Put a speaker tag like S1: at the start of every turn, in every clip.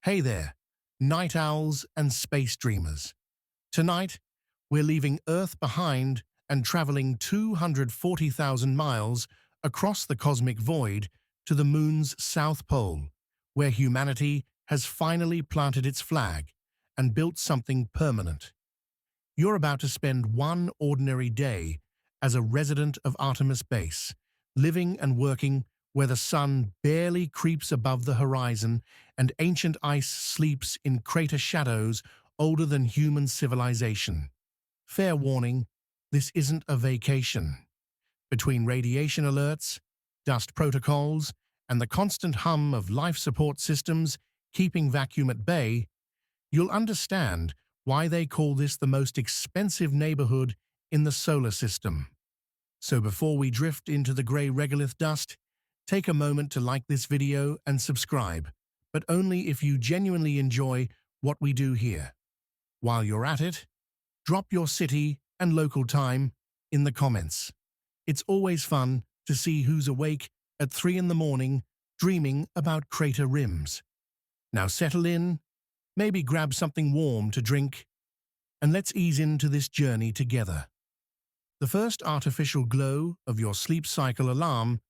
S1: Hey there, night owls and space dreamers. Tonight, we're leaving Earth behind and traveling 240,000 miles across the cosmic void to the Moon's south pole, where humanity has finally planted its flag and built something permanent. You're about to spend one ordinary day as a resident of Artemis Base, living and working where the sun barely creeps above the horizon and ancient ice sleeps in crater shadows older than human civilization. Fair warning, this isn't a vacation. Between radiation alerts, dust protocols, and the constant hum of life support systems keeping vacuum at bay, you'll understand why they call this the most expensive neighborhood in the solar system. So before we drift into the grey regolith dust, take a moment to like this video and subscribe, but only if you genuinely enjoy what we do here. While you're at it, drop your city and local time in the comments. It's always fun to see who's awake at 3 in the morning dreaming about crater rims. Now settle in, maybe grab something warm to drink, and let's ease into this journey together. The first artificial glow of your sleep cycle alarm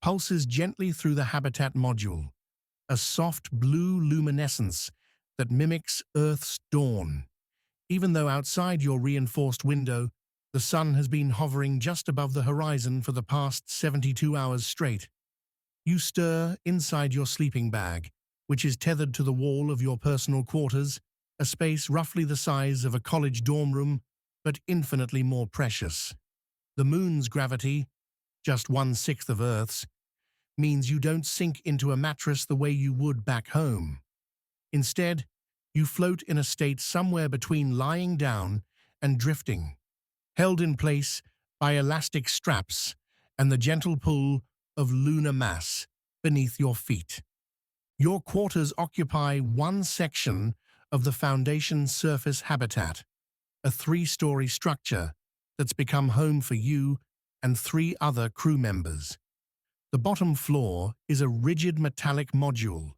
S1: pulses gently through the habitat module, a soft blue luminescence that mimics Earth's dawn. Even though outside your reinforced window, the sun has been hovering just above the horizon for the past 72 hours straight. You stir inside your sleeping bag, which is tethered to the wall of your personal quarters, a space roughly the size of a college dorm room, but infinitely more precious. The moon's gravity, just 1/6 of Earth's, means you don't sink into a mattress the way you would back home. Instead, you float in a state somewhere between lying down and drifting, held in place by elastic straps and the gentle pull of lunar mass beneath your feet. Your quarters occupy one section of the Foundation surface habitat, a 3-story structure that's become home for you and 3 other crew members. The bottom floor is a rigid metallic module,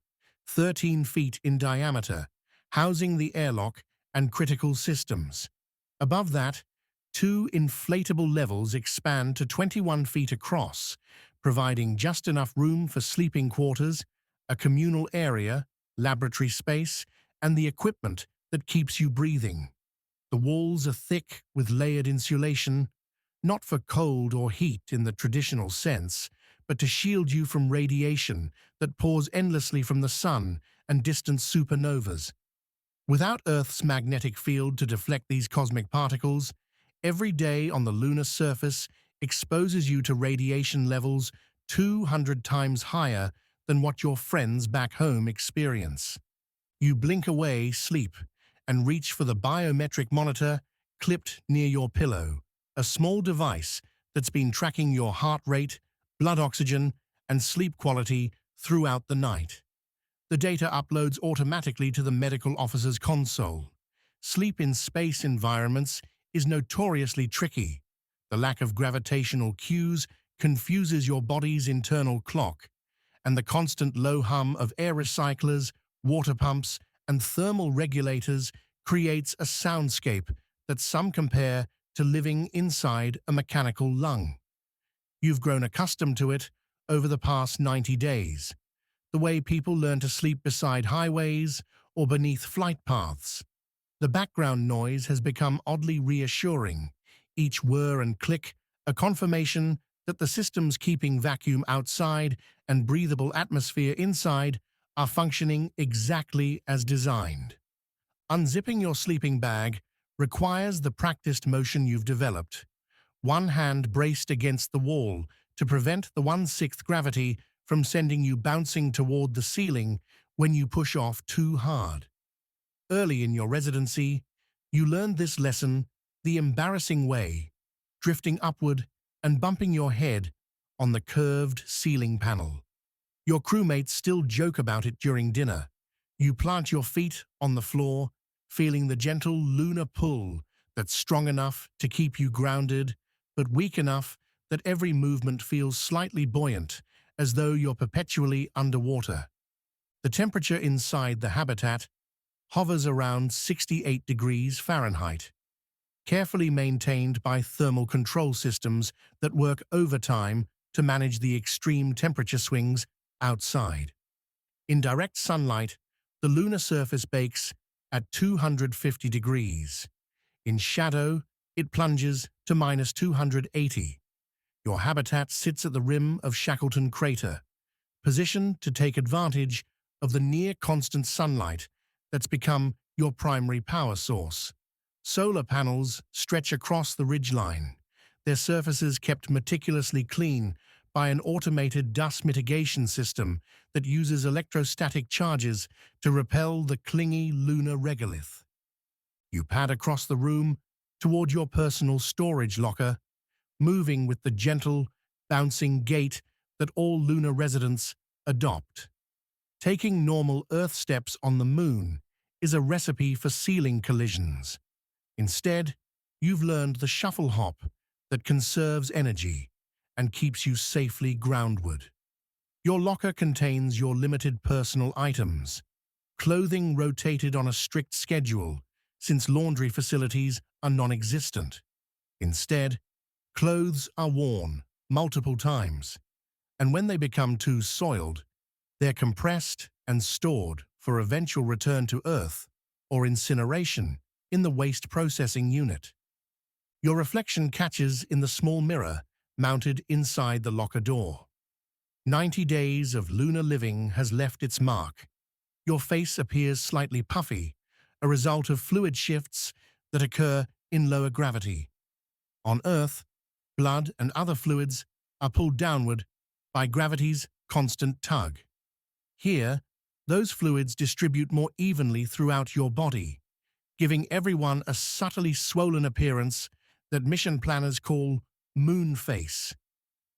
S1: 13 feet in diameter, housing the airlock and critical systems. Above that, 2 inflatable levels expand to 21 feet across, providing just enough room for sleeping quarters, a communal area, laboratory space, and the equipment that keeps you breathing. The walls are thick with layered insulation, not for cold or heat in the traditional sense, but to shield you from radiation that pours endlessly from the sun and distant supernovas. Without Earth's magnetic field to deflect these cosmic particles, every day on the lunar surface exposes you to radiation levels 200 times higher than what your friends back home experience. You blink away sleep and reach for the biometric monitor clipped near your pillow, a small device that's been tracking your heart rate, blood oxygen, and sleep quality throughout the night. The data uploads automatically to the medical officer's console. Sleep in space environments is notoriously tricky. The lack of gravitational cues confuses your body's internal clock, and the constant low hum of air recyclers, water pumps, and thermal regulators creates a soundscape that some compare to living inside a mechanical lung. You've grown accustomed to it over the past 90 days, the way people learn to sleep beside highways or beneath flight paths. The background noise has become oddly reassuring, each whir and click a confirmation that the systems keeping vacuum outside and breathable atmosphere inside are functioning exactly as designed. Unzipping your sleeping bag requires the practiced motion you've developed, one hand braced against the wall to prevent the 1/6 gravity from sending you bouncing toward the ceiling when you push off too hard. Early in your residency, you learned this lesson the embarrassing way, drifting upward and bumping your head on the curved ceiling panel. Your crewmates still joke about it during dinner. You plant your feet on the floor, feeling the gentle lunar pull that's strong enough to keep you grounded, but weak enough that every movement feels slightly buoyant, as though you're perpetually underwater. The temperature inside the habitat hovers around 68 degrees Fahrenheit, carefully maintained by thermal control systems that work overtime to manage the extreme temperature swings outside. In direct sunlight, the lunar surface bakes at 250 degrees. In shadow, it plunges to minus 280. Your habitat sits at the rim of Shackleton Crater, positioned to take advantage of the near-constant sunlight that's become your primary power source. Solar panels stretch across the ridgeline, their surfaces kept meticulously clean by an automated dust mitigation system that uses electrostatic charges to repel the clingy lunar regolith. You pad across the room toward your personal storage locker, moving with the gentle, bouncing gait that all lunar residents adopt. Taking normal Earth steps on the Moon is a recipe for ceiling collisions. Instead, you've learned the shuffle hop that conserves energy and keeps you safely groundward. Your locker contains your limited personal items, clothing rotated on a strict schedule since laundry facilities are non-existent. Instead, clothes are worn multiple times, and when they become too soiled, they're compressed and stored for eventual return to Earth or incineration in the waste processing unit. Your reflection catches in the small mirror mounted inside the locker door. 90 days of lunar living has left its mark. Your face appears slightly puffy, a result of fluid shifts that occur in lower gravity. On Earth, blood and other fluids are pulled downward by gravity's constant tug. Here, those fluids distribute more evenly throughout your body, giving everyone a subtly swollen appearance that mission planners call moon face.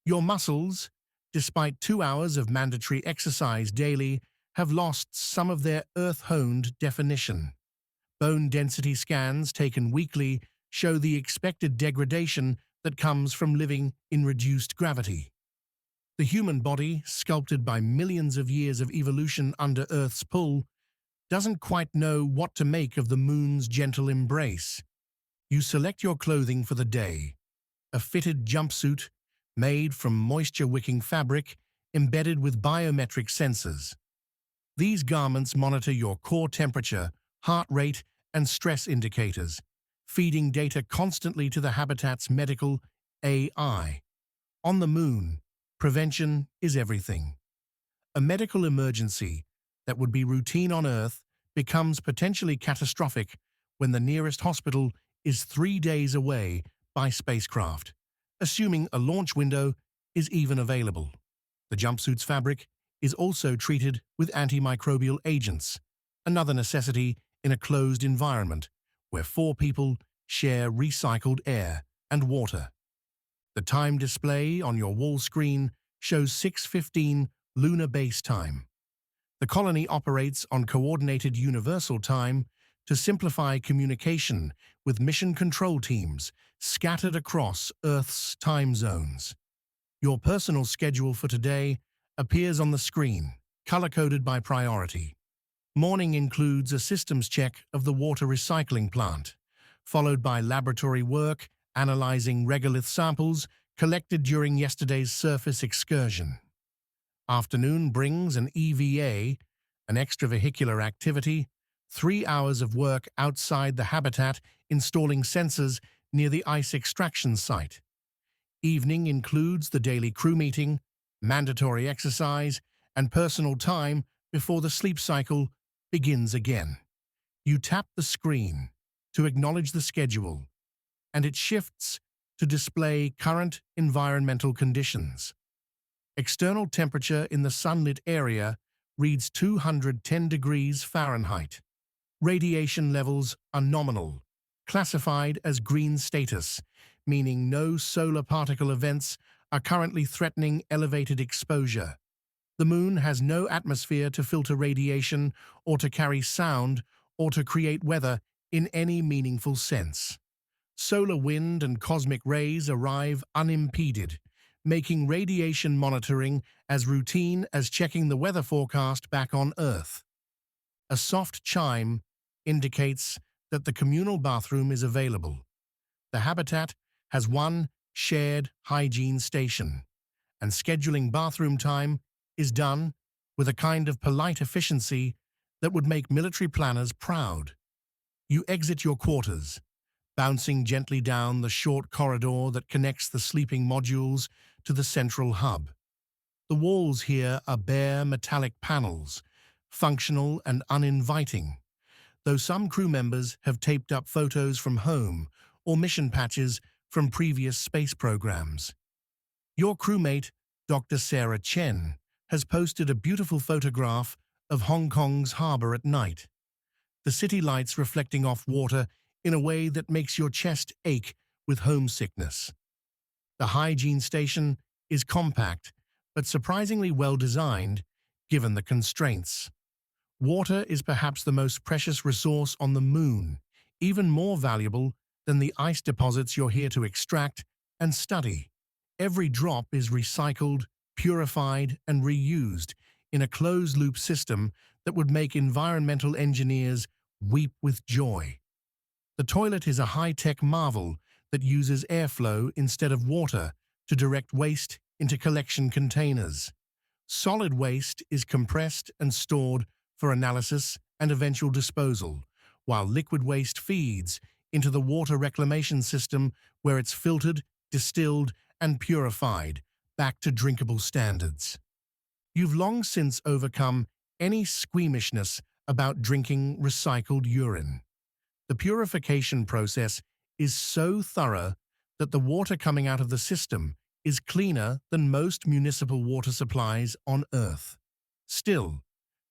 S1: Your muscles, despite 2 hours of mandatory exercise daily, have lost some of their Earth-honed definition. Bone density scans taken weekly show the expected degradation that comes from living in reduced gravity. The human body, sculpted by millions of years of evolution under Earth's pull, doesn't quite know what to make of the moon's gentle embrace. You select your clothing for the day, a fitted jumpsuit made from moisture-wicking fabric embedded with biometric sensors. These garments monitor your core temperature, heart rate, and stress indicators, feeding data constantly to the habitat's medical AI. On the Moon, prevention is everything. A medical emergency that would be routine on Earth becomes potentially catastrophic when the nearest hospital is 3 days away by spacecraft, assuming a launch window is even available. The jumpsuit's fabric is also treated with antimicrobial agents, another necessity in a closed environment where 4 people share recycled air and water. The time display on your wall screen shows 6:15 lunar base time. The colony operates on coordinated universal time to simplify communication with mission control teams scattered across Earth's time zones. Your personal schedule for today appears on the screen, color-coded by priority. Morning includes a systems check of the water recycling plant, followed by laboratory work analyzing regolith samples collected during yesterday's surface excursion. Afternoon brings an EVA, an extravehicular activity, 3 hours of work outside the habitat installing sensors near the ice extraction site. Evening includes the daily crew meeting, mandatory exercise, and personal time before the sleep cycle begins again. You tap the screen to acknowledge the schedule, and it shifts to display current environmental conditions. External temperature in the sunlit area reads 210 degrees Fahrenheit. Radiation levels are nominal, classified as green status, meaning no solar particle events are currently threatening elevated exposure. The Moon has no atmosphere to filter radiation or to carry sound or to create weather in any meaningful sense. Solar wind and cosmic rays arrive unimpeded, making radiation monitoring as routine as checking the weather forecast back on Earth. A soft chime indicates that the communal bathroom is available. The habitat has one shared hygiene station, and scheduling bathroom time is done with a kind of polite efficiency that would make military planners proud. You exit your quarters, bouncing gently down the short corridor that connects the sleeping modules to the central hub. The walls here are bare metallic panels, functional and uninviting, though some crew members have taped up photos from home or mission patches from previous space programs. Your crewmate, Dr. Sarah Chen, has posted a beautiful photograph of Hong Kong's harbour at night, the city lights reflecting off water in a way that makes your chest ache with homesickness. The hygiene station is compact, but surprisingly well designed, given the constraints. Water is perhaps the most precious resource on the Moon, even more valuable than the ice deposits you're here to extract and study. Every drop is recycled, purified, and reused in a closed-loop system that would make environmental engineers weep with joy. The toilet is a high-tech marvel that uses airflow instead of water to direct waste into collection containers. Solid waste is compressed and stored for analysis and eventual disposal, while liquid waste feeds into the water reclamation system where it's filtered, distilled, and purified back to drinkable standards. You've long since overcome any squeamishness about drinking recycled urine. The purification process is so thorough that the water coming out of the system is cleaner than most municipal water supplies on Earth. Still,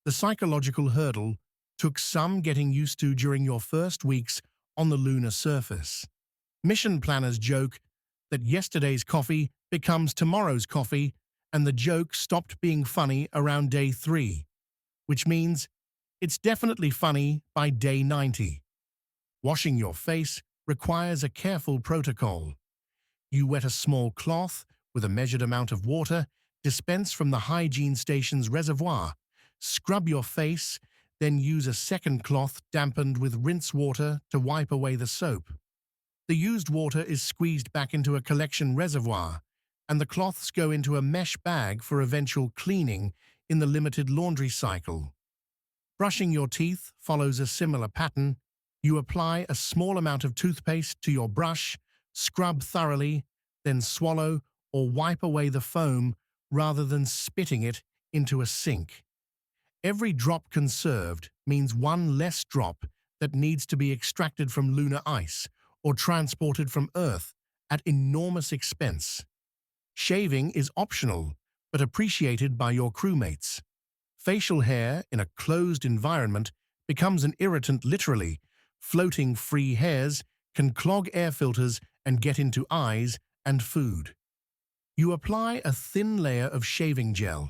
S1: the psychological hurdle took some getting used to during your first weeks on the lunar surface. Mission planners joke that yesterday's coffee becomes tomorrow's coffee, and the joke stopped being funny around day 3, which means it's definitely funny by day 90. Washing your face requires a careful protocol. You wet a small cloth with a measured amount of water dispensed from the hygiene station's reservoir. Scrub your face, then use a second cloth dampened with rinse water to wipe away the soap. The used water is squeezed back into a collection reservoir, and the cloths go into a mesh bag for eventual cleaning in the limited laundry cycle. Brushing your teeth follows a similar pattern. You apply a small amount of toothpaste to your brush, scrub thoroughly, then swallow or wipe away the foam rather than spitting it into a sink. Every drop conserved means one less drop that needs to be extracted from lunar ice or transported from Earth at enormous expense. Shaving is optional, but appreciated by your crewmates. Facial hair in a closed environment becomes an irritant literally. Floating free hairs can clog air filters and get into eyes and food. You apply a thin layer of shaving gel,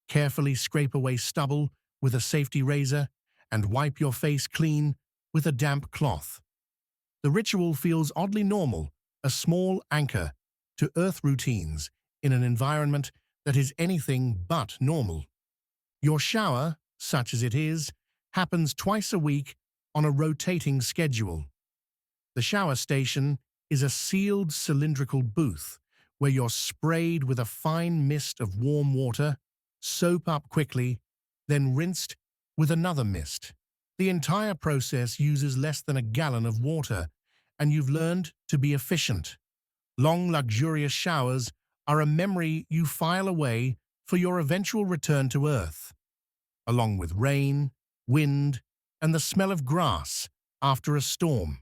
S1: carefully scrape away stubble with a safety razor, and wipe your face clean with a damp cloth. The ritual feels oddly normal, a small anchor to Earth routines in an environment that is anything but normal. Your shower, such as it is, happens twice a week on a rotating schedule. The shower station is a sealed cylindrical booth where you're sprayed with a fine mist of warm water, soap up quickly, then rinsed with another mist. The entire process uses less than a gallon of water, and you've learned to be efficient. Long, luxurious showers are a memory you file away for your eventual return to Earth, along with rain, wind, and the smell of grass after a storm.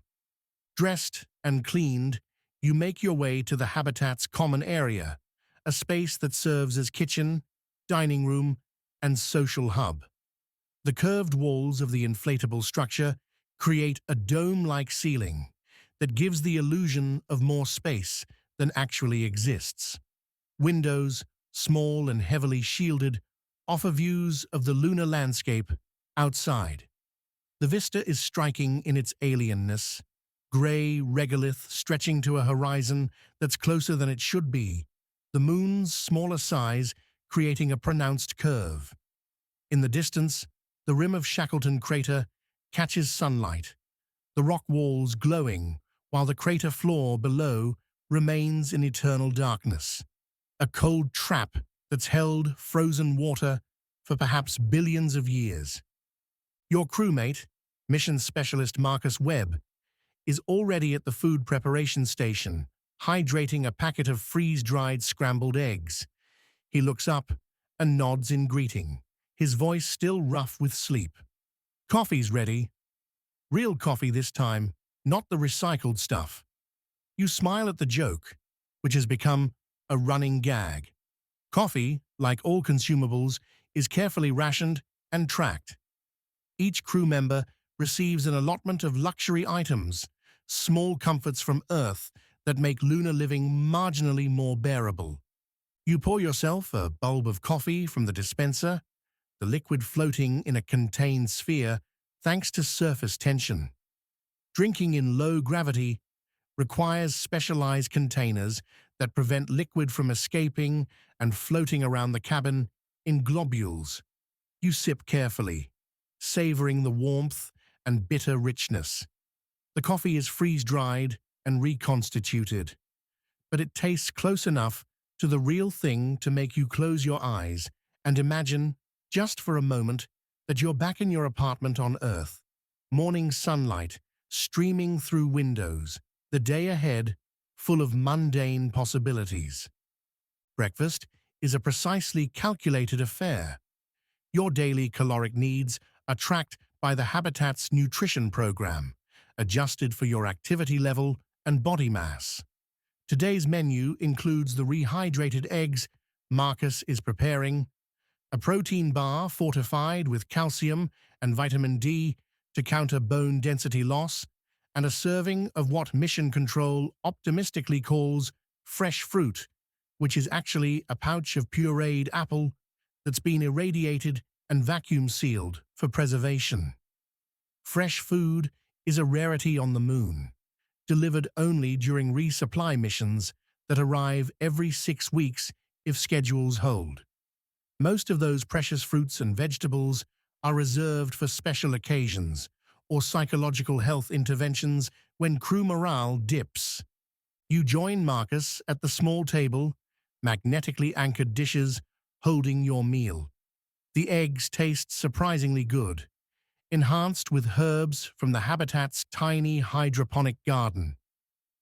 S1: Dressed and cleaned, you make your way to the habitat's common area, a space that serves as kitchen, dining room, and social hub. The curved walls of the inflatable structure create a dome-like ceiling that gives the illusion of more space than actually exists. Windows, small and heavily shielded, offer views of the lunar landscape outside. The vista is striking in its alienness, grey regolith stretching to a horizon that's closer than it should be, the moon's smaller size creating a pronounced curve. In the distance, the rim of Shackleton Crater catches sunlight, the rock walls glowing, while the crater floor below remains in eternal darkness. A cold trap that's held frozen water for perhaps billions of years. Your crewmate, mission specialist Marcus Webb, is already at the food preparation station, hydrating a packet of freeze-dried scrambled eggs. He looks up and nods in greeting, his voice still rough with sleep. Coffee's ready. Real coffee this time, not the recycled stuff. You smile at the joke, which has become a running gag. Coffee, like all consumables, is carefully rationed and tracked. Each crew member receives an allotment of luxury items, small comforts from Earth that make lunar living marginally more bearable. You pour yourself a bulb of coffee from the dispenser, the liquid floating in a contained sphere thanks to surface tension. Drinking in low gravity requires specialized containers that prevent liquid from escaping and floating around the cabin in globules. You sip carefully, savoring the warmth and bitter richness. The coffee is freeze-dried and reconstituted, but it tastes close enough to the real thing to make you close your eyes and imagine, just for a moment, that you're back in your apartment on Earth. Morning sunlight streaming through windows, the day ahead full of mundane possibilities. Breakfast is a precisely calculated affair. Your daily caloric needs are tracked by the Habitat's nutrition program, adjusted for your activity level and body mass. Today's menu includes the rehydrated eggs Marcus is preparing, a protein bar fortified with calcium and vitamin D to counter bone density loss, and a serving of what Mission Control optimistically calls fresh fruit, which is actually a pouch of pureed apple that's been irradiated and vacuum-sealed for preservation. Fresh food is a rarity on the moon, delivered only during resupply missions that arrive every 6 weeks if schedules hold. Most of those precious fruits and vegetables are reserved for special occasions or psychological health interventions when crew morale dips. You join Marcus at the small table, magnetically anchored dishes holding your meal. The eggs taste surprisingly good, enhanced with herbs from the Habitat's tiny hydroponic garden.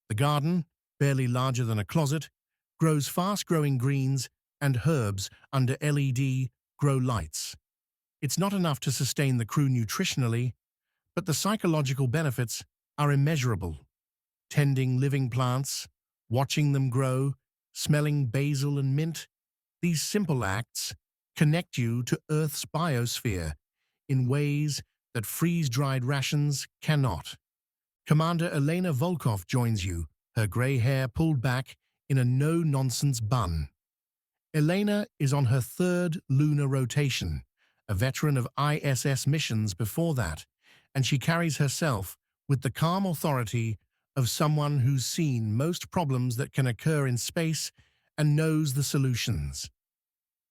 S1: The garden, barely larger than a closet, grows fast-growing greens and herbs under LED grow lights. It's not enough to sustain the crew nutritionally, but the psychological benefits are immeasurable. Tending living plants, watching them grow, smelling basil and mint, these simple acts connect you to Earth's biosphere in ways that freeze-dried rations cannot. Commander Elena Volkov joins you, her grey hair pulled back in a no-nonsense bun. Elena is on her 3rd lunar rotation, a veteran of ISS missions before that, and she carries herself with the calm authority of someone who's seen most problems that can occur in space and knows the solutions.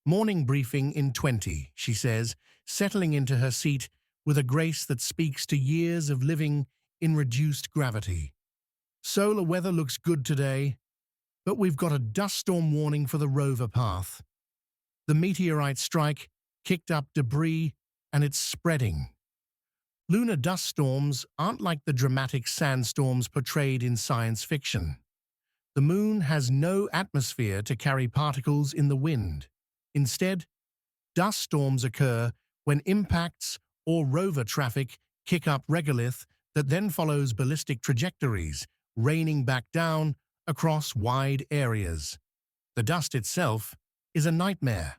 S1: Morning briefing in 20, she says, settling into her seat with a grace that speaks to years of living in reduced gravity. Solar weather looks good today, but we've got a dust storm warning for the rover path. The meteorite strike kicked up debris and it's spreading. Lunar dust storms aren't like the dramatic sandstorms portrayed in science fiction. The moon has no atmosphere to carry particles in the wind. Instead, dust storms occur when impacts or rover traffic kick up regolith that then follows ballistic trajectories, raining back down across wide areas. The dust itself is a nightmare.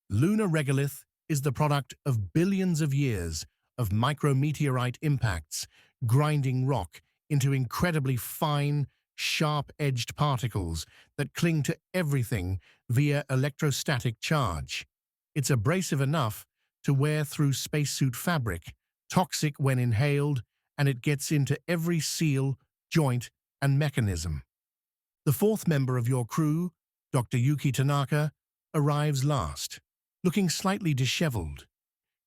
S1: Lunar regolith is the product of billions of years of micrometeorite impacts, grinding rock into incredibly fine, sharp-edged particles that cling to everything via electrostatic charge. It's abrasive enough to wear through spacesuit fabric, toxic when inhaled, and it gets into every seal, joint, and mechanism. The 4th member of your crew, Dr. Yuki Tanaka arrives last, looking slightly disheveled.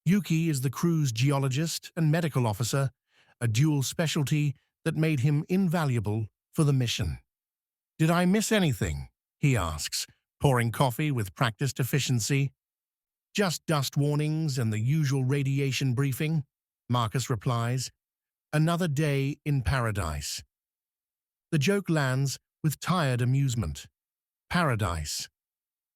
S1: Yuki is the crew's geologist and medical officer, a dual specialty that made him invaluable for the mission. "Did I miss anything?" he asks, pouring coffee with practiced efficiency. "Just dust warnings and the usual radiation briefing," Marcus replies. "Another day in paradise." The joke lands with tired amusement. Paradise.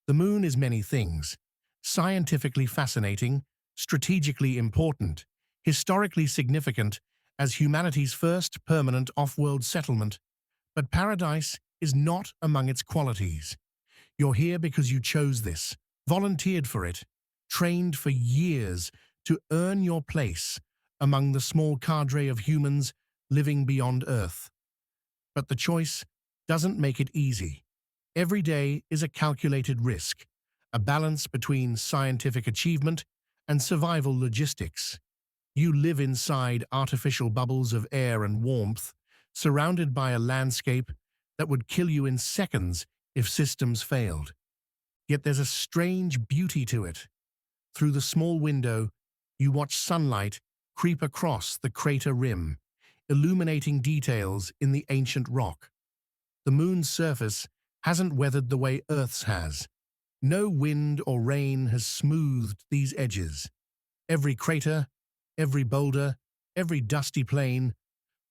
S1: The moon is many things: scientifically fascinating, strategically important, historically significant as humanity's first permanent off-world settlement. But paradise is not among its qualities. You're here because you chose this, volunteered for it, trained for years to earn your place among the small cadre of humans living beyond Earth. But the choice doesn't make it easy. Every day is a calculated risk, a balance between scientific achievement and survival logistics. You live inside artificial bubbles of air and warmth, surrounded by a landscape that would kill you in seconds if systems failed. Yet there's a strange beauty to it. Through the small window, you watch sunlight creep across the crater rim, illuminating details in the ancient rock. The moon's surface hasn't weathered the way Earth's has. No wind or rain has smoothed these edges. Every crater, every boulder, every dusty plain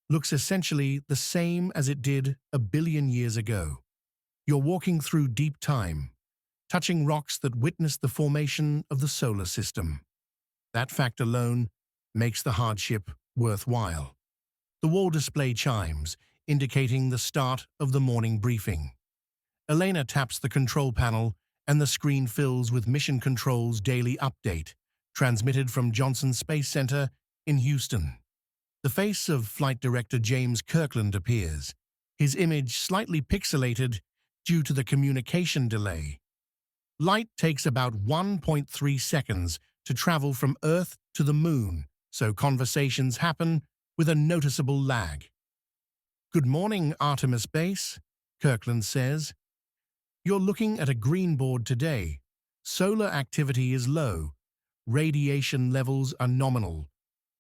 S1: looks essentially the same as it did a billion years ago. You're walking through deep time, touching rocks that witnessed the formation of the solar system. That fact alone makes the hardship worthwhile. The wall display chimes, indicating the start of the morning briefing. Elena taps the control panel, and the screen fills with Mission Control's daily update, transmitted from Johnson Space Center in Houston. The face of Flight Director James Kirkland appears, his image slightly pixelated due to the communication delay. Light takes about 1.3 seconds to travel from Earth to the Moon, so conversations happen with a noticeable lag. "Good morning, Artemis Base," Kirkland says. "You're looking at a green board today. Solar activity is low. Radiation levels are nominal.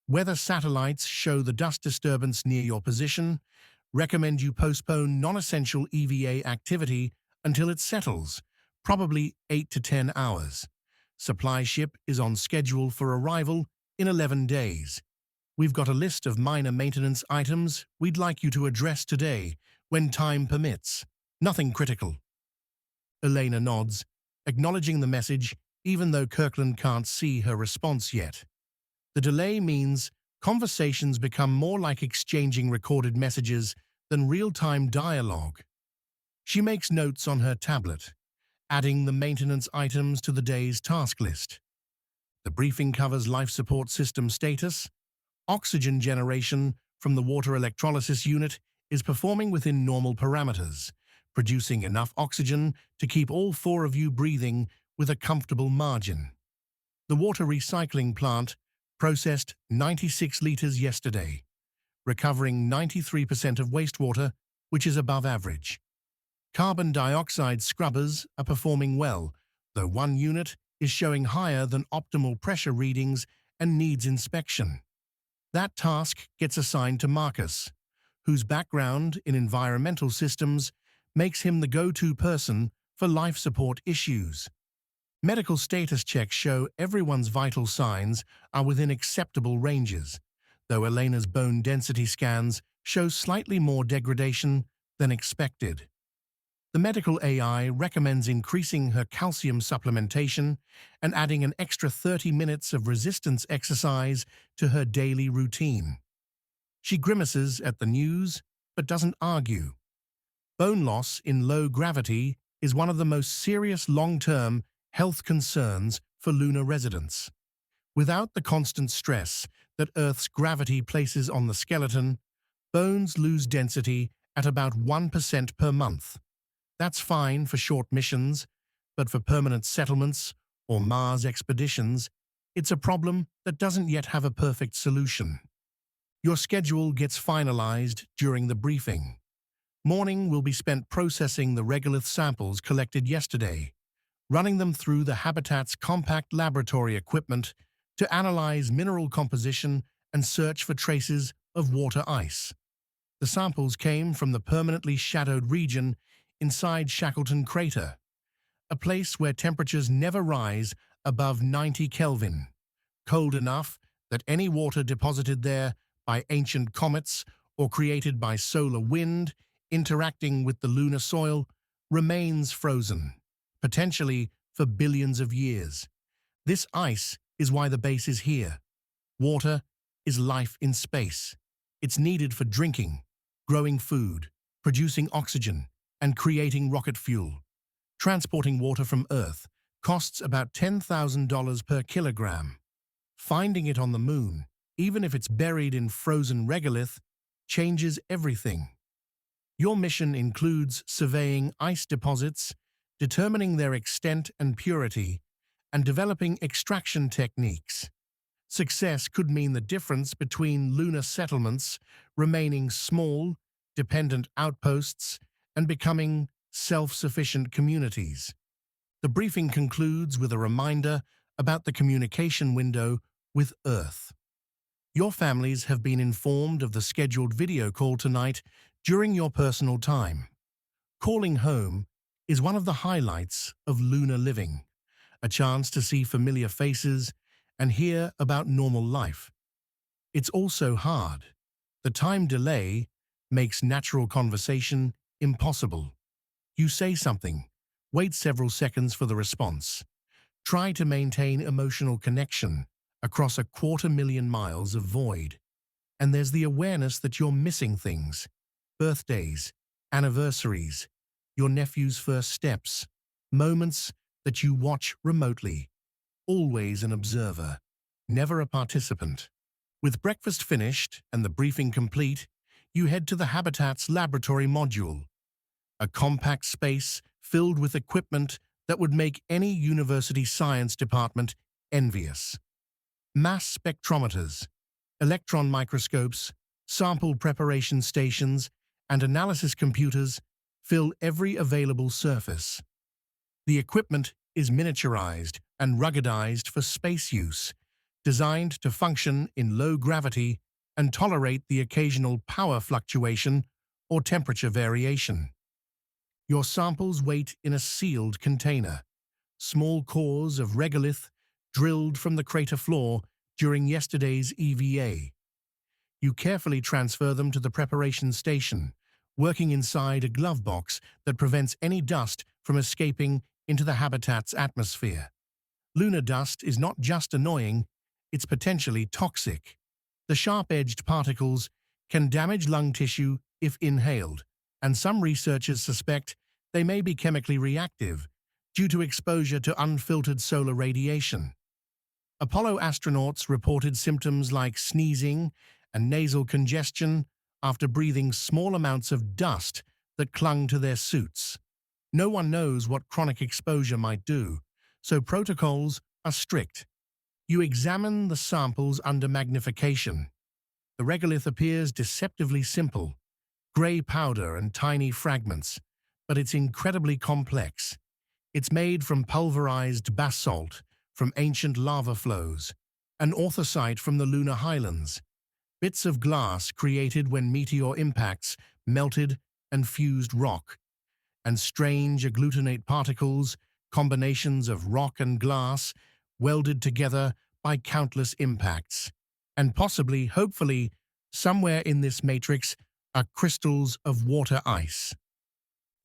S1: Weather satellites show the dust disturbance near your position. Recommend you postpone non-essential EVA activity until it settles, probably 8 to 10 hours. Supply ship is on schedule for arrival in 11 days. We've got a list of minor maintenance items we'd like you to address today, when time permits. Nothing critical." Elena nods, acknowledging the message even though Kirkland can't see her response yet. The delay means conversations become more like exchanging recorded messages than real-time dialogue. She makes notes on her tablet, adding the maintenance items to the day's task list. The briefing covers life support system status. Oxygen generation from the water electrolysis unit is performing within normal parameters, producing enough oxygen to keep all four of you breathing with a comfortable margin. The water recycling plant processed 96 liters yesterday, recovering 93% of wastewater, which is above average. Carbon dioxide scrubbers are performing well, though one unit is showing higher than optimal pressure readings and needs inspection. That task gets assigned to Marcus, whose background in environmental systems makes him the go-to person for life support issues. Medical status checks show everyone's vital signs are within acceptable ranges, though Elena's bone density scans show slightly more degradation than expected. The medical AI recommends increasing her calcium supplementation and adding an extra 30 minutes of resistance exercise to her daily routine. She grimaces at the news, but doesn't argue. Bone loss in low gravity is one of the most serious long-term health concerns for lunar residents. Without the constant stress that Earth's gravity places on the skeleton, bones lose density at about 1% per month. That's fine for short missions, but for permanent settlements or Mars expeditions, it's a problem that doesn't yet have a perfect solution. Your schedule gets finalized during the briefing. Morning will be spent processing the regolith samples collected yesterday, running them through the habitat's compact laboratory equipment to analyze mineral composition and search for traces of water ice. The samples came from the permanently shadowed region inside Shackleton Crater, a place where temperatures never rise above 90 Kelvin, cold enough that any water deposited there by ancient comets or created by solar wind interacting with the lunar soil remains frozen, potentially for billions of years. This ice is why the base is here. Water is life in space. It's needed for drinking, growing food, producing oxygen, and creating rocket fuel. Transporting water from Earth costs about $10,000 per kilogram. Finding it on the moon, even if it's buried in frozen regolith, changes everything. Your mission includes surveying ice deposits, determining their extent and purity, and developing extraction techniques. Success could mean the difference between lunar settlements remaining small, dependent outposts and becoming self-sufficient communities. The briefing concludes with a reminder about the communication window with Earth. Your families have been informed of the scheduled video call tonight during your personal time. Calling home is one of the highlights of lunar living, a chance to see familiar faces and hear about normal life. It's also hard. The time delay makes natural conversation impossible. You say something, wait several seconds for the response. Try to maintain emotional connection across 250,000 miles of void. And there's the awareness that you're missing things. Birthdays, anniversaries, your nephew's first steps, moments that you watch remotely. Always an observer, never a participant. With breakfast finished and the briefing complete, you head to the Habitat's laboratory module, a compact space filled with equipment that would make any university science department envious. Mass spectrometers, electron microscopes, sample preparation stations, and analysis computers fill every available surface. The equipment is miniaturized and ruggedized for space use, designed to function in low gravity and tolerate the occasional power fluctuation or temperature variation. Your samples wait in a sealed container, small cores of regolith drilled from the crater floor during yesterday's EVA. You carefully transfer them to the preparation station, working inside a glove box that prevents any dust from escaping into the habitat's atmosphere. Lunar dust is not just annoying, it's potentially toxic. The sharp-edged particles can damage lung tissue if inhaled, and some researchers suspect they may be chemically reactive due to exposure to unfiltered solar radiation. Apollo astronauts reported symptoms like sneezing and nasal congestion after breathing small amounts of dust that clung to their suits. No one knows what chronic exposure might do, so protocols are strict. You examine the samples under magnification. The regolith appears deceptively simple, gray powder and tiny fragments, but it's incredibly complex. It's made from pulverized basalt from ancient lava flows, an orthosite from the lunar highlands, bits of glass created when meteor impacts melted and fused rock, and strange agglutinate particles, combinations of rock and glass, welded together by countless impacts. And possibly, hopefully, somewhere in this matrix are crystals of water ice.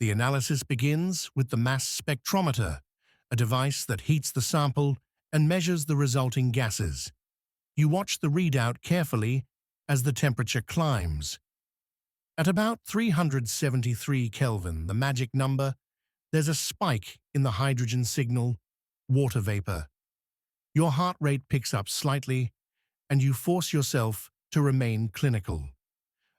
S1: The analysis begins with the mass spectrometer, a device that heats the sample and measures the resulting gases. You watch the readout carefully as the temperature climbs. At about 373 Kelvin, the magic number, there's a spike in the hydrogen signal, water vapor. Your heart rate picks up slightly, and you force yourself to remain clinical.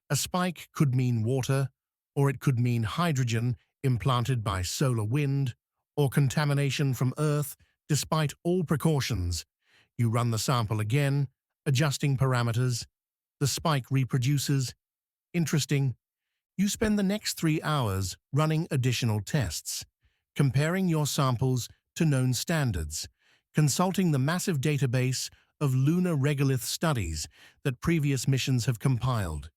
S1: A spike could mean water, or it could mean hydrogen implanted by solar wind, or contamination from Earth. Despite all precautions, you run the sample again, adjusting parameters. The spike reproduces. Interesting. You spend the next 3 hours running additional tests, comparing your samples to known standards, consulting the massive database of lunar regolith studies that previous missions have compiled.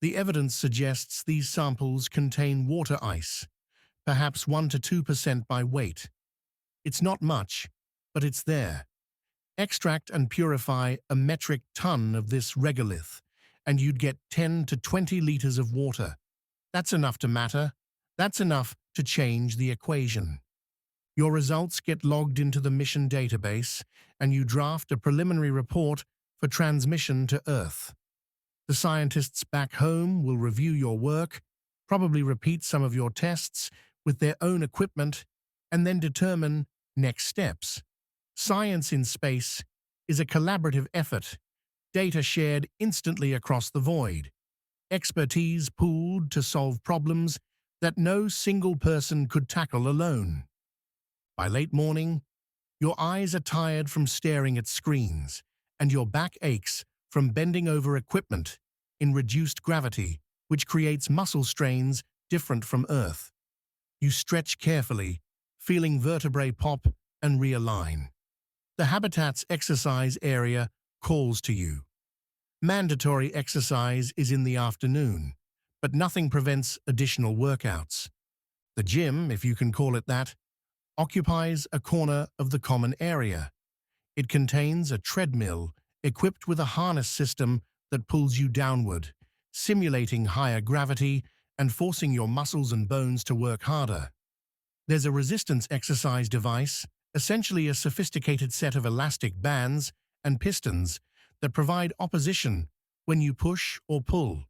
S1: The evidence suggests these samples contain water ice, perhaps 1 to 2% by weight. It's not much, but it's there. Extract and purify a metric ton of this regolith, and you'd get 10 to 20 liters of water. That's enough to matter. That's enough to change the equation. Your results get logged into the mission database, and you draft a preliminary report for transmission to Earth. The scientists back home will review your work, probably repeat some of your tests with their own equipment, and then determine next steps. Science in space is a collaborative effort, data shared instantly across the void, expertise pooled to solve problems that no single person could tackle alone. By late morning, your eyes are tired from staring at screens, and your back aches from bending over equipment in reduced gravity, which creates muscle strains different from Earth. You stretch carefully, feeling vertebrae pop and realign. The habitat's exercise area calls to you. Mandatory exercise is in the afternoon, but nothing prevents additional workouts. The gym, if you can call it that, occupies a corner of the common area. It contains a treadmill equipped with a harness system that pulls you downward, simulating higher gravity and forcing your muscles and bones to work harder. There's a resistance exercise device, essentially a sophisticated set of elastic bands and pistons that provide opposition when you push or pull.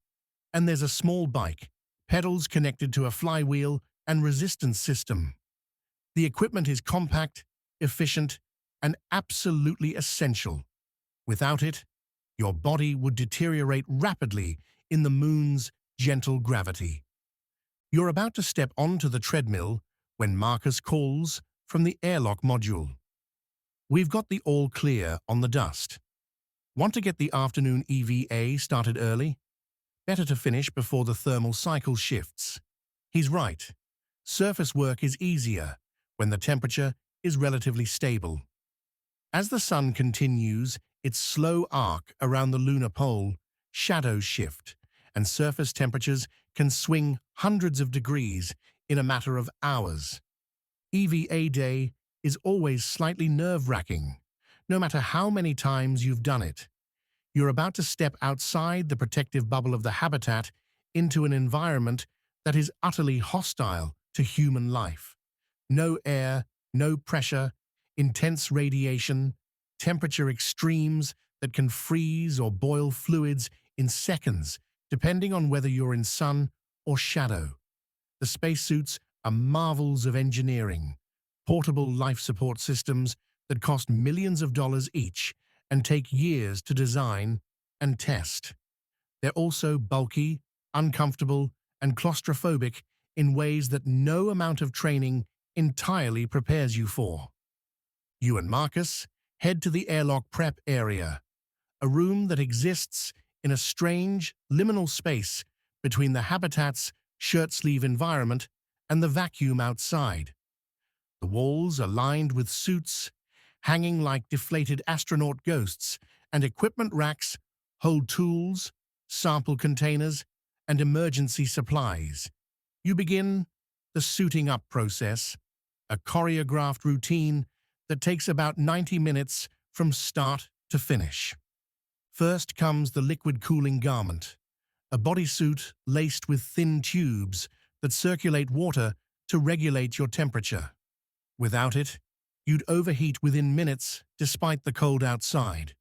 S1: And there's a small bike, pedals connected to a flywheel and resistance system. The equipment is compact, efficient, and absolutely essential. Without it, your body would deteriorate rapidly in the moon's gentle gravity. You're about to step onto the treadmill when Marcus calls from the airlock module. We've got the all clear on the dust. Want to get the afternoon EVA started early? Better to finish before the thermal cycle shifts. He's right. Surface work is easier when the temperature is relatively stable. As the sun continues its slow arc around the lunar pole, shadows shift, and surface temperatures can swing hundreds of degrees in a matter of hours. EVA day is always slightly nerve-wracking, no matter how many times you've done it. You're about to step outside the protective bubble of the habitat into an environment that is utterly hostile to human life. No air, no pressure, intense radiation, temperature extremes that can freeze or boil fluids in seconds, depending on whether you're in sun or shadow. The spacesuits are marvels of engineering, portable life support systems that cost millions of dollars each and take years to design and test. They're also bulky, uncomfortable, and claustrophobic in ways that no amount of training entirely prepares you for. You and Marcus head to the airlock prep area, a room that exists in a strange, liminal space between the habitat's shirt-sleeve environment and the vacuum outside. The walls are lined with suits, hanging like deflated astronaut ghosts, and equipment racks hold tools, sample containers, and emergency supplies. You begin the suiting up process, a choreographed routine that takes about 90 minutes from start to finish. First comes the liquid cooling garment, a bodysuit laced with thin tubes that circulate water to regulate your temperature. Without it, you'd overheat within minutes despite the cold outside.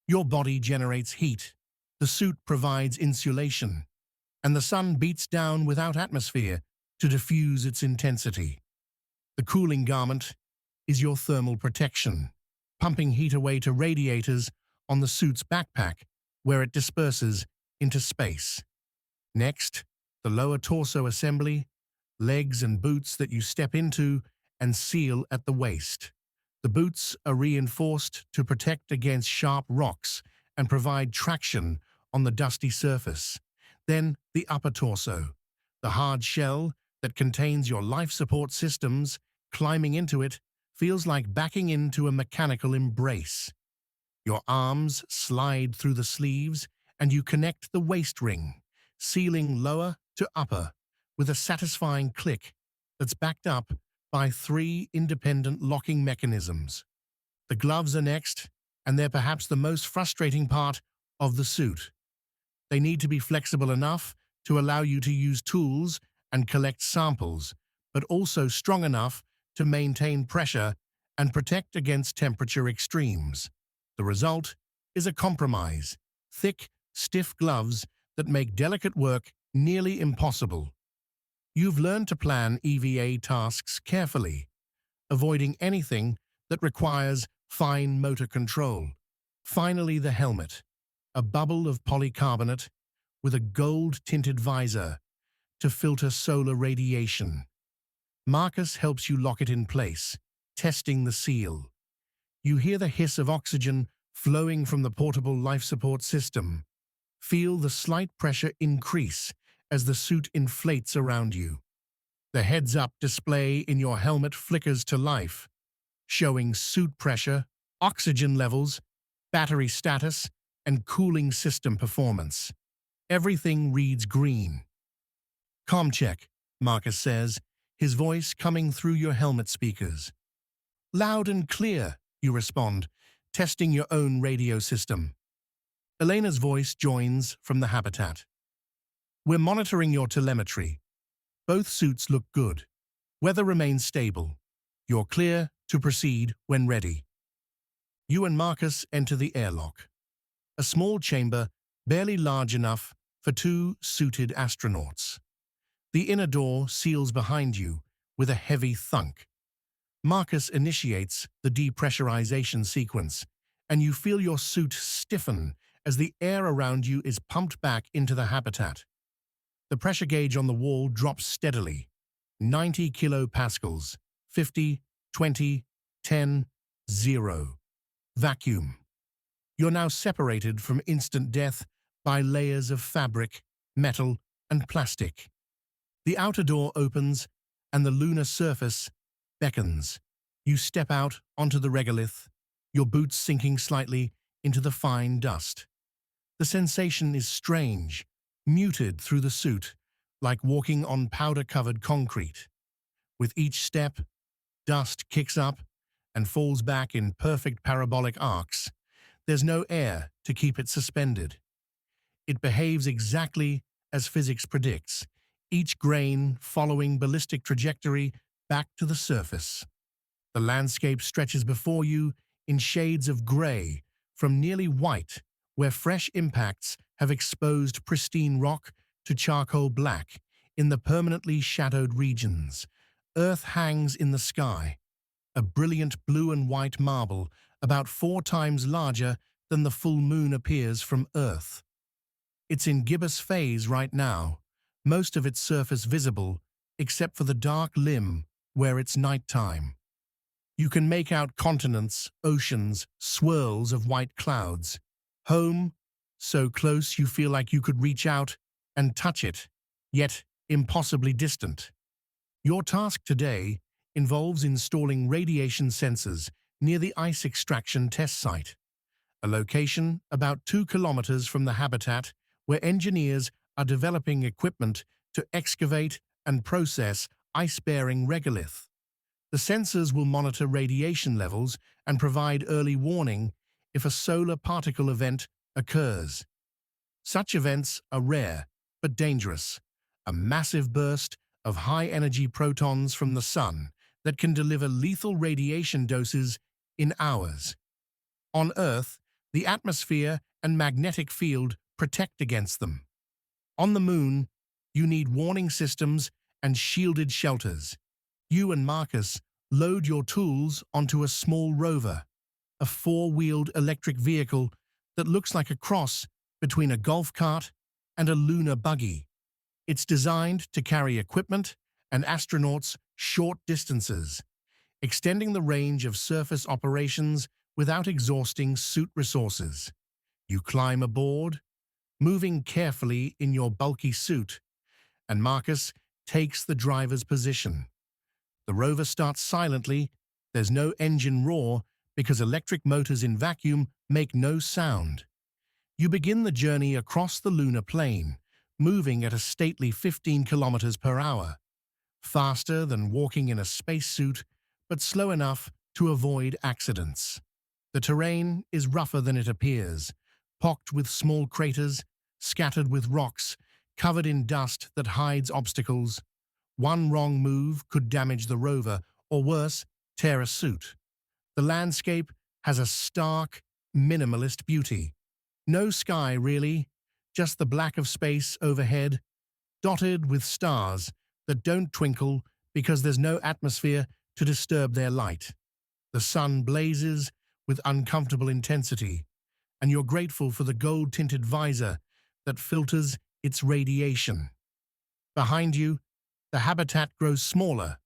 S1: Your body generates heat, the suit provides insulation, and the sun beats down without atmosphere to diffuse its intensity. The cooling garment is your thermal protection, pumping heat away to radiators on the suit's backpack where it disperses into space. Next, the lower torso assembly, legs and boots that you step into and seal at the waist. The boots are reinforced to protect against sharp rocks and provide traction on the dusty surface. Then the upper torso, the hard shell that contains your life support systems. Climbing into it feels like backing into a mechanical embrace. Your arms slide through the sleeves and you connect the waist ring, sealing lower to upper with a satisfying click that's backed up by three independent locking mechanisms. The gloves are next, and they're perhaps the most frustrating part of the suit. They need to be flexible enough to allow you to use tools and collect samples, but also strong enough to maintain pressure and protect against temperature extremes. The result is a compromise: thick, stiff gloves that make delicate work nearly impossible. You've learned to plan EVA tasks carefully, avoiding anything that requires fine motor control. Finally, the helmet, a bubble of polycarbonate with a gold-tinted visor to filter solar radiation. Marcus helps you lock it in place, testing the seal. You hear the hiss of oxygen flowing from the portable life support system. Feel the slight pressure increase as the suit inflates around you. The heads-up display in your helmet flickers to life, showing suit pressure, oxygen levels, battery status, and cooling system performance. Everything reads green. "Com check," Marcus says, his voice coming through your helmet speakers. "Loud and clear," you respond, testing your own radio system. Elena's voice joins from the habitat. "We're monitoring your telemetry. Both suits look good. Weather remains stable. You're clear to proceed when ready." You and Marcus enter the airlock, a small chamber barely large enough for two suited astronauts. The inner door seals behind you with a heavy thunk. Marcus initiates the depressurization sequence, and you feel your suit stiffen as the air around you is pumped back into the habitat. The pressure gauge on the wall drops steadily. 90 kilopascals, 50, 20, 10, 0. Vacuum. You're now separated from instant death by layers of fabric, metal, and plastic. The outer door opens, and the lunar surface beckons. You step out onto the regolith, your boots sinking slightly into the fine dust. The sensation is strange, muted through the suit, like walking on powder-covered concrete. With each step, dust kicks up and falls back in perfect parabolic arcs. There's no air to keep it suspended. It behaves exactly as physics predicts, each grain following ballistic trajectory back to the surface. The landscape stretches before you in shades of gray, from nearly white, where fresh impacts have exposed pristine rock, to charcoal black in the permanently shadowed regions. Earth hangs in the sky, a brilliant blue and white marble about 4 times larger than the full moon appears from Earth. It's in gibbous phase right now, most of its surface visible, except for the dark limb where it's nighttime. You can make out continents, oceans, swirls of white clouds. Home, so close you feel like you could reach out and touch it, yet impossibly distant. Your task today involves installing radiation sensors near the ice extraction test site, a location about 2 kilometers from the habitat where engineers are developing equipment to excavate and process ice-bearing regolith. The sensors will monitor radiation levels and provide early warning if a solar particle event occurs. Such events are rare but dangerous, a massive burst of high-energy protons from the sun that can deliver lethal radiation doses in hours. On Earth, the atmosphere and magnetic field protect against them. On the Moon, you need warning systems and shielded shelters. You and Marcus load your tools onto a small rover, a 4-wheeled electric vehicle that looks like a cross between a golf cart and a lunar buggy. It's designed to carry equipment and astronauts short distances, extending the range of surface operations without exhausting suit resources. You climb aboard, moving carefully in your bulky suit, and Marcus takes the driver's position. The rover starts silently. There's no engine roar because electric motors in vacuum make no sound. You begin the journey across the lunar plain, moving at a stately 15 kilometers per hour, faster than walking in a spacesuit, but slow enough to avoid accidents. The terrain is rougher than it appears, pocked with small craters, scattered with rocks, covered in dust that hides obstacles. One wrong move could damage the rover, or worse, tear a suit. The landscape has a stark, minimalist beauty. No sky, really, just the black of space overhead, dotted with stars that don't twinkle because there's no atmosphere to disturb their light. The sun blazes with uncomfortable intensity, and you're grateful for the gold-tinted visor that filters its radiation. Behind you, the habitat grows smaller,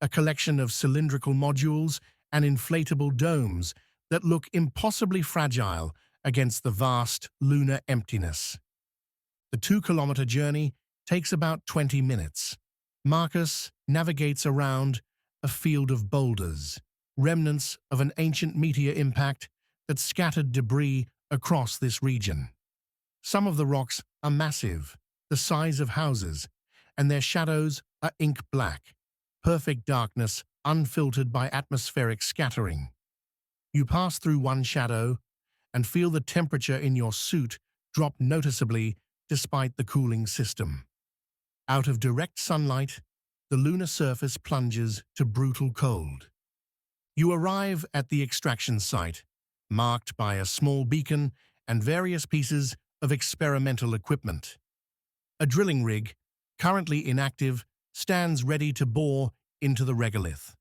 S1: a collection of cylindrical modules and inflatable domes that look impossibly fragile against the vast lunar emptiness. The 2-kilometer journey takes about 20 minutes. Marcus navigates around a field of boulders, remnants of an ancient meteor impact that scattered debris across this region. Some of the rocks are massive, the size of houses, and their shadows are ink black, perfect darkness unfiltered by atmospheric scattering. You pass through one shadow and feel the temperature in your suit drop noticeably despite the cooling system. Out of direct sunlight, the lunar surface plunges to brutal cold. You arrive at the extraction site, marked by a small beacon and various pieces of experimental equipment. A drilling rig, currently inactive, stands ready to bore into the regolith.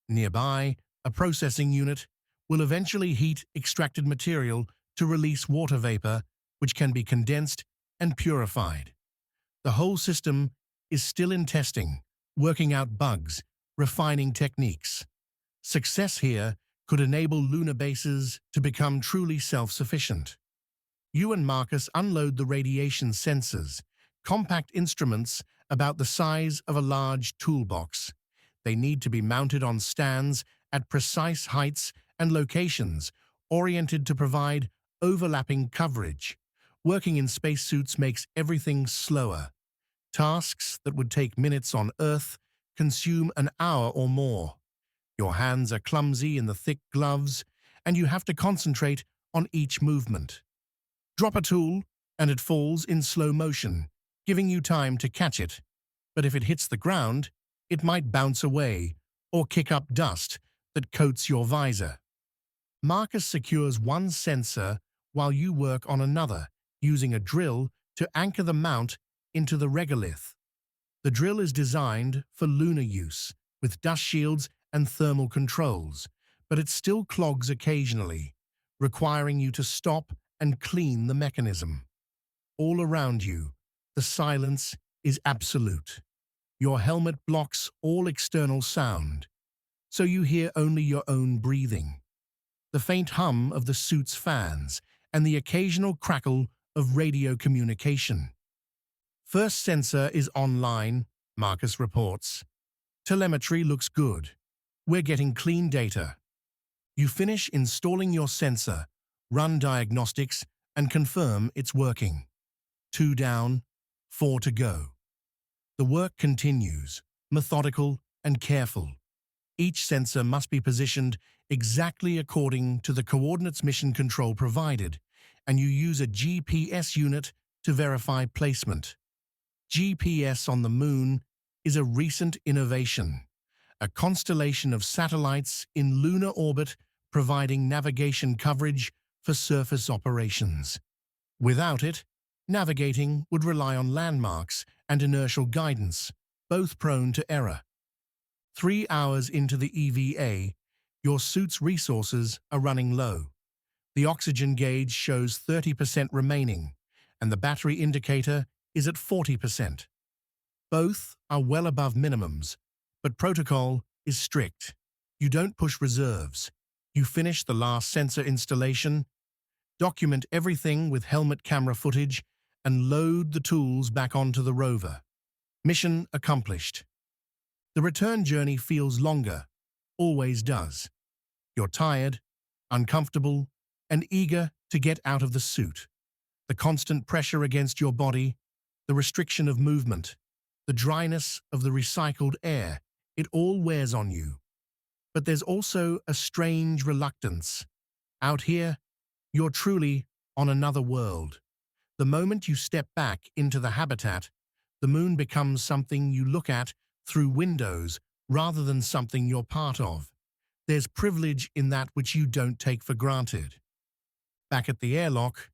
S1: Nearby, a processing unit will eventually heat extracted material to release water vapor, which can be condensed and purified. The whole system is still in testing, working out bugs, refining techniques. Success here could enable lunar bases to become truly self-sufficient. You and Marcus unload the radiation sensors, compact instruments about the size of a large toolbox. They need to be mounted on stands at precise heights and locations, oriented to provide overlapping coverage. Working in spacesuits makes everything slower. Tasks that would take minutes on Earth consume an hour or more. Your hands are clumsy in the thick gloves, and you have to concentrate on each movement. Drop a tool, and it falls in slow motion, giving you time to catch it. But if it hits the ground, it might bounce away or kick up dust that coats your visor. Marcus secures one sensor while you work on another, using a drill to anchor the mount into the regolith. The drill is designed for lunar use, with dust shields and thermal controls, but it still clogs occasionally, requiring you to stop and clean the mechanism. All around you, the silence is absolute. Your helmet blocks all external sound, so you hear only your own breathing, the faint hum of the suit's fans, and the occasional crackle of radio communication. First sensor is online, Marcus reports. Telemetry looks good. We're getting clean data. You finish installing your sensor, run diagnostics, and confirm it's working. 2 down, 4 to go. The work continues, methodical and careful. Each sensor must be positioned exactly according to the coordinates mission control provided, and you use a GPS unit to verify placement. GPS on the Moon is a recent innovation, a constellation of satellites in lunar orbit providing navigation coverage for surface operations. Without it, navigating would rely on landmarks and inertial guidance, both prone to error. 3 hours into the EVA, your suit's resources are running low. The oxygen gauge shows 30% remaining, and the battery indicator is at 40%. Both are well above minimums, but protocol is strict. You don't push reserves. You finish the last sensor installation, document everything with helmet camera footage, and load the tools back onto the rover. Mission accomplished. The return journey feels longer, always does. You're tired, uncomfortable, and eager to get out of the suit. The constant pressure against your body, the restriction of movement, the dryness of the recycled air, it all wears on you. But there's also a strange reluctance. Out here, you're truly on another world. The moment you step back into the habitat, the moon becomes something you look at through windows rather than something you're part of. There's privilege in that which you don't take for granted. Back at the airlock,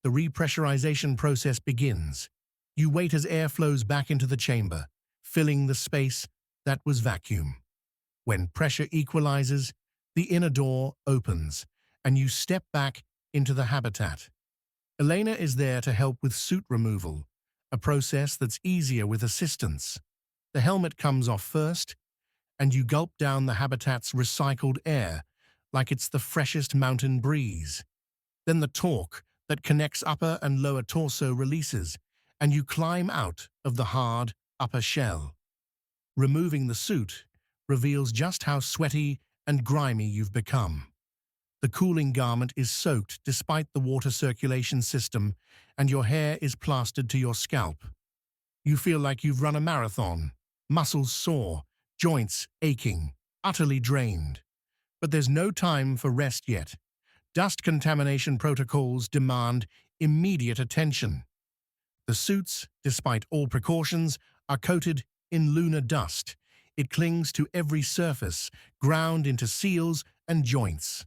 S1: the repressurization process begins. You wait as air flows back into the chamber, filling the space that was vacuum. When pressure equalizes, the inner door opens, and you step back into the habitat. Elena is there to help with suit removal, a process that's easier with assistance. The helmet comes off first, and you gulp down the habitat's recycled air like it's the freshest mountain breeze. Then the torque that connects upper and lower torso releases, and you climb out of the hard upper shell. Removing the suit reveals just how sweaty and grimy you've become. The cooling garment is soaked despite the water circulation system, and your hair is plastered to your scalp. You feel like you've run a marathon, muscles sore, joints aching, utterly drained. But there's no time for rest yet. Dust contamination protocols demand immediate attention. The suits, despite all precautions, are coated in lunar dust. It clings to every surface, ground into seals and joints.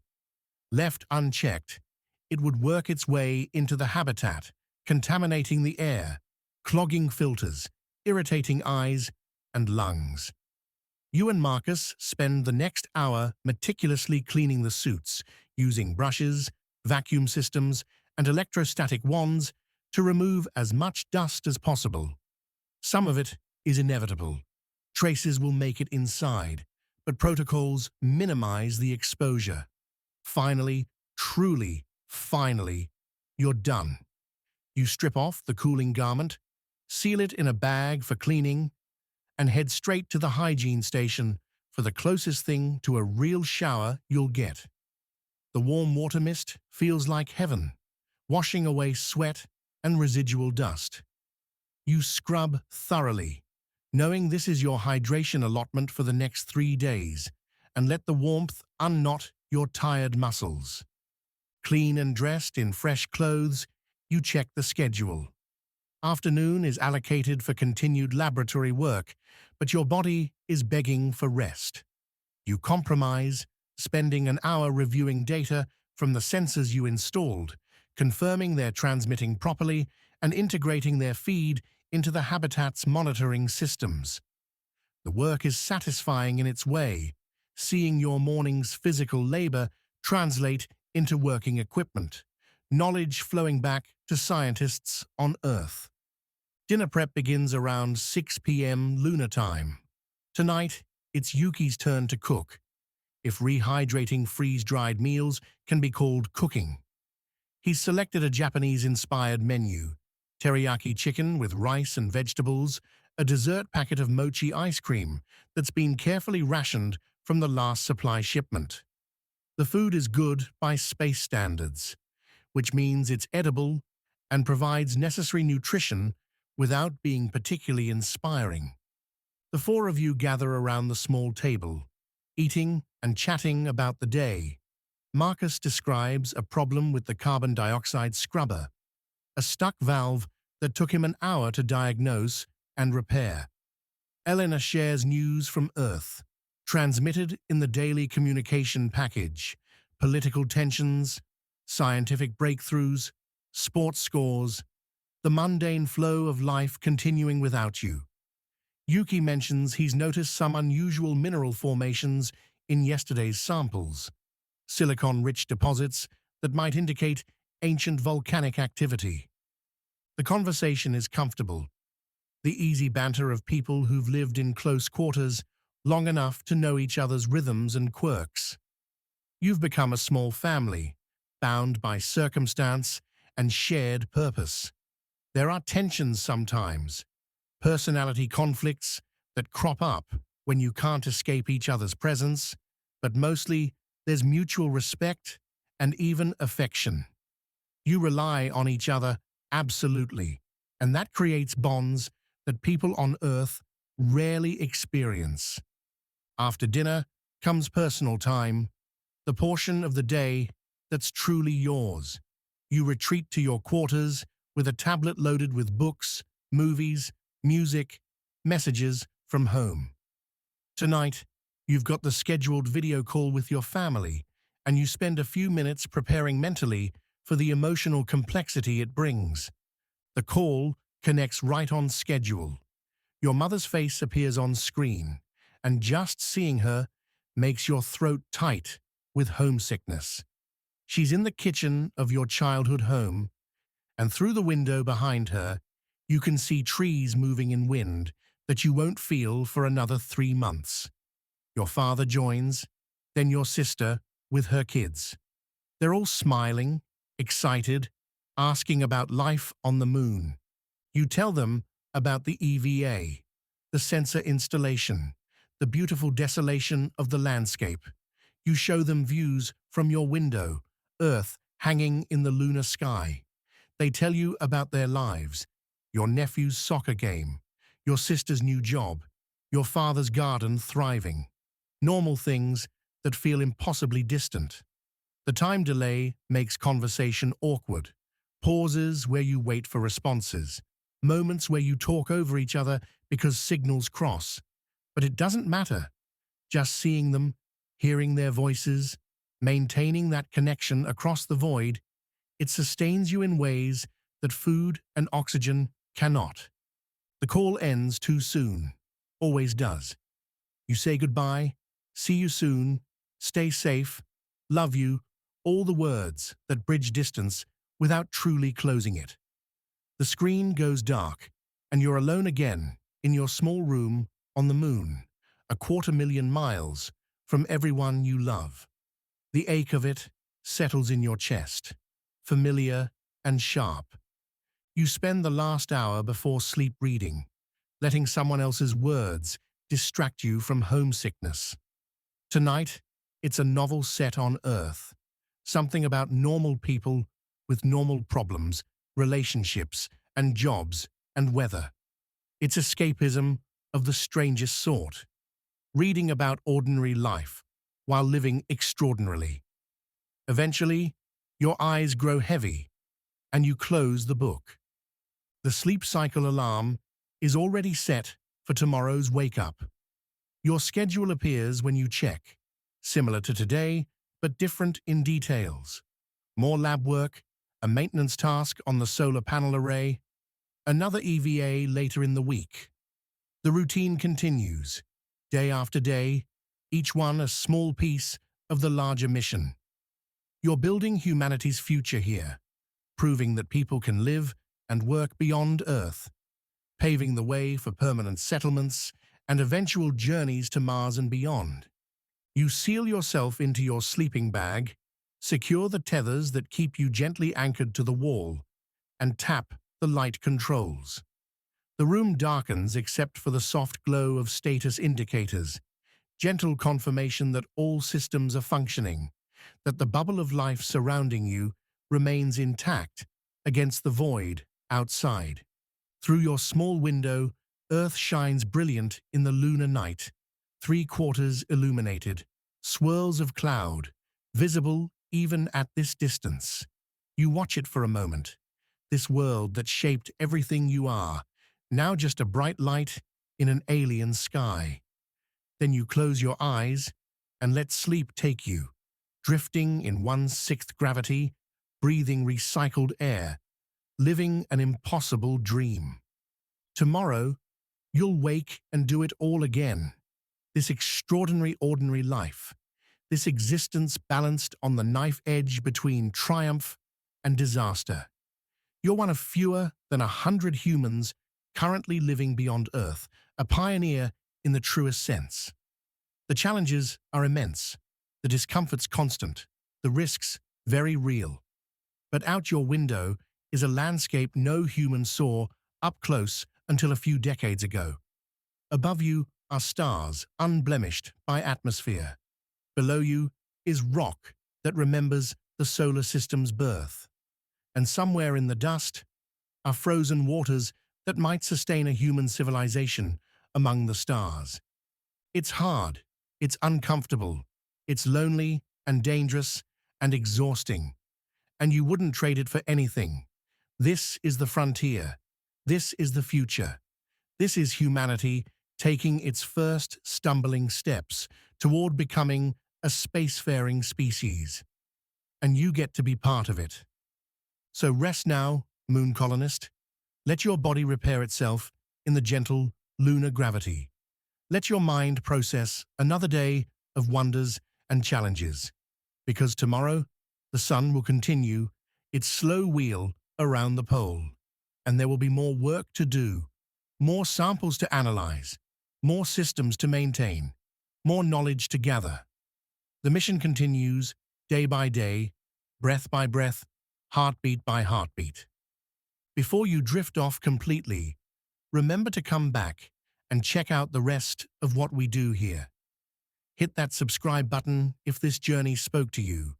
S1: Left unchecked, it would work its way into the habitat, contaminating the air, clogging filters, irritating eyes and lungs. You and Marcus spend the next hour meticulously cleaning the suits, using brushes, vacuum systems, and electrostatic wands to remove as much dust as possible. Some of it is inevitable. Traces will make it inside, but protocols minimize the exposure. Finally, truly, finally, you're done. You strip off the cooling garment, seal it in a bag for cleaning, and head straight to the hygiene station for the closest thing to a real shower you'll get. The warm water mist feels like heaven, washing away sweat and residual dust. You scrub thoroughly, knowing this is your hydration allotment for the next 3 days, and let the warmth unknot your tired muscles. Clean and dressed in fresh clothes, you check the schedule. Afternoon is allocated for continued laboratory work, but your body is begging for rest. You compromise, spending an hour reviewing data from the sensors you installed, confirming they're transmitting properly and integrating their feed into the habitat's monitoring systems. The work is satisfying in its way, seeing your morning's physical labor translate into working equipment, knowledge flowing back to scientists on Earth. Dinner prep begins around 6 p.m. Lunar time. Tonight, it's Yuki's turn to cook, if rehydrating freeze-dried meals can be called cooking. He's selected a Japanese-inspired menu: teriyaki chicken with rice and vegetables, a dessert packet of mochi ice cream that's been carefully rationed from the last supply shipment. The food is good by space standards, which means it's edible and provides necessary nutrition without being particularly inspiring. The four of you gather around the small table, eating and chatting about the day. Marcus describes a problem with the carbon dioxide scrubber, a stuck valve that took him an hour to diagnose and repair. Elena shares news from Earth, transmitted in the daily communication package: political tensions, scientific breakthroughs, sports scores, the mundane flow of life continuing without you. Yuki mentions he's noticed some unusual mineral formations in yesterday's samples, silicon-rich deposits that might indicate ancient volcanic activity. The conversation is comfortable, the easy banter of people who've lived in close quarters long enough to know each other's rhythms and quirks. You've become a small family, bound by circumstance and shared purpose. There are tensions sometimes, personality conflicts that crop up when you can't escape each other's presence, but mostly there's mutual respect and even affection. You rely on each other absolutely, and that creates bonds that people on Earth rarely experience. After dinner comes personal time, the portion of the day that's truly yours. You retreat to your quarters with a tablet loaded with books, movies, music, messages from home. Tonight, you've got the scheduled video call with your family, and you spend a few minutes preparing mentally for the emotional complexity it brings. The call connects right on schedule. Your mother's face appears on screen, and just seeing her makes your throat tight with homesickness. She's in the kitchen of your childhood home, and through the window behind her, you can see trees moving in wind that you won't feel for another 3 months. Your father joins, then your sister with her kids. They're all smiling, excited, asking about life on the moon. You tell them about the EVA, the sensor installation, the beautiful desolation of the landscape. You show them views from your window, Earth hanging in the lunar sky. They tell you about their lives, your nephew's soccer game, your sister's new job, your father's garden thriving. Normal things that feel impossibly distant. The time delay makes conversation awkward. Pauses where you wait for responses. Moments where you talk over each other because signals cross. But it doesn't matter. Just seeing them, hearing their voices, maintaining that connection across the void, it sustains you in ways that food and oxygen cannot. The call ends too soon. Always does. You say goodbye, see you soon, stay safe, love you, all the words that bridge distance without truly closing it. The screen goes dark, and you're alone again in your small room on the moon, 250,000 miles from everyone you love. The ache of it settles in your chest, familiar and sharp. You spend the last hour before sleep reading, letting someone else's words distract you from homesickness. Tonight, it's a novel set on Earth, something about normal people with normal problems, relationships and jobs and weather. It's escapism of the strangest sort, reading about ordinary life while living extraordinarily. Eventually, your eyes grow heavy and you close the book. The sleep cycle alarm is already set for tomorrow's wake-up. Your schedule appears when you check, similar to today, but different in details. More lab work, a maintenance task on the solar panel array, another EVA later in the week. The routine continues, day after day, each one a small piece of the larger mission. You're building humanity's future here, proving that people can live and work beyond Earth, paving the way for permanent settlements and eventual journeys to Mars and beyond. You seal yourself into your sleeping bag, secure the tethers that keep you gently anchored to the wall, and tap the light controls. The room darkens except for the soft glow of status indicators, gentle confirmation that all systems are functioning, that the bubble of life surrounding you remains intact against the void outside. Through your small window, Earth shines brilliant in the lunar night, 3/4 illuminated, swirls of cloud, visible even at this distance. You watch it for a moment, this world that shaped everything you are, now just a bright light in an alien sky. Then you close your eyes and let sleep take you, drifting in 1/6 gravity, breathing recycled air, living an impossible dream. Tomorrow, you'll wake and do it all again. This extraordinary ordinary life, this existence balanced on the knife edge between triumph and disaster. You're one of fewer than 100 humans currently living beyond Earth, a pioneer in the truest sense. The challenges are immense, the discomfort's constant, the risks very real. But out your window, is a landscape no human saw up close until a few decades ago. Above you are stars unblemished by atmosphere. Below you is rock that remembers the solar system's birth. And somewhere in the dust are frozen waters that might sustain a human civilization among the stars. It's hard, it's uncomfortable, it's lonely and dangerous and exhausting, and you wouldn't trade it for anything. This is the frontier. This is the future. This is humanity taking its first stumbling steps toward becoming a spacefaring species. And you get to be part of it. So rest now, moon colonist. Let your body repair itself in the gentle lunar gravity. Let your mind process another day of wonders and challenges, because tomorrow the sun will continue its slow wheel around the pole, and there will be more work to do, more samples to analyze, more systems to maintain, more knowledge to gather. The mission continues day by day, breath by breath, heartbeat by heartbeat. Before you drift off completely, remember to come back and check out the rest of what we do here. Hit that subscribe button if this journey spoke to you.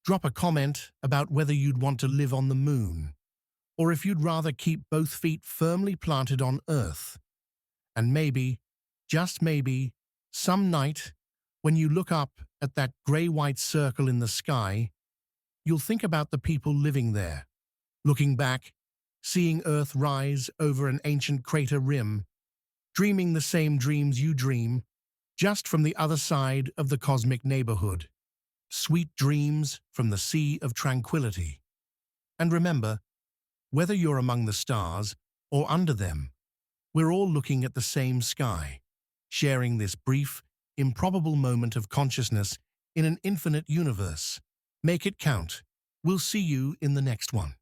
S1: Drop a comment about whether you'd want to live on the moon, or if you'd rather keep both feet firmly planted on Earth. And maybe, just maybe, some night, when you look up at that grey-white circle in the sky, you'll think about the people living there, looking back, seeing Earth rise over an ancient crater rim, dreaming the same dreams you dream, just from the other side of the cosmic neighborhood. Sweet dreams from the sea of tranquility. And remember, whether you're among the stars or under them, we're all looking at the same sky, sharing this brief, improbable moment of consciousness in an infinite universe. Make it count. We'll see you in the next one.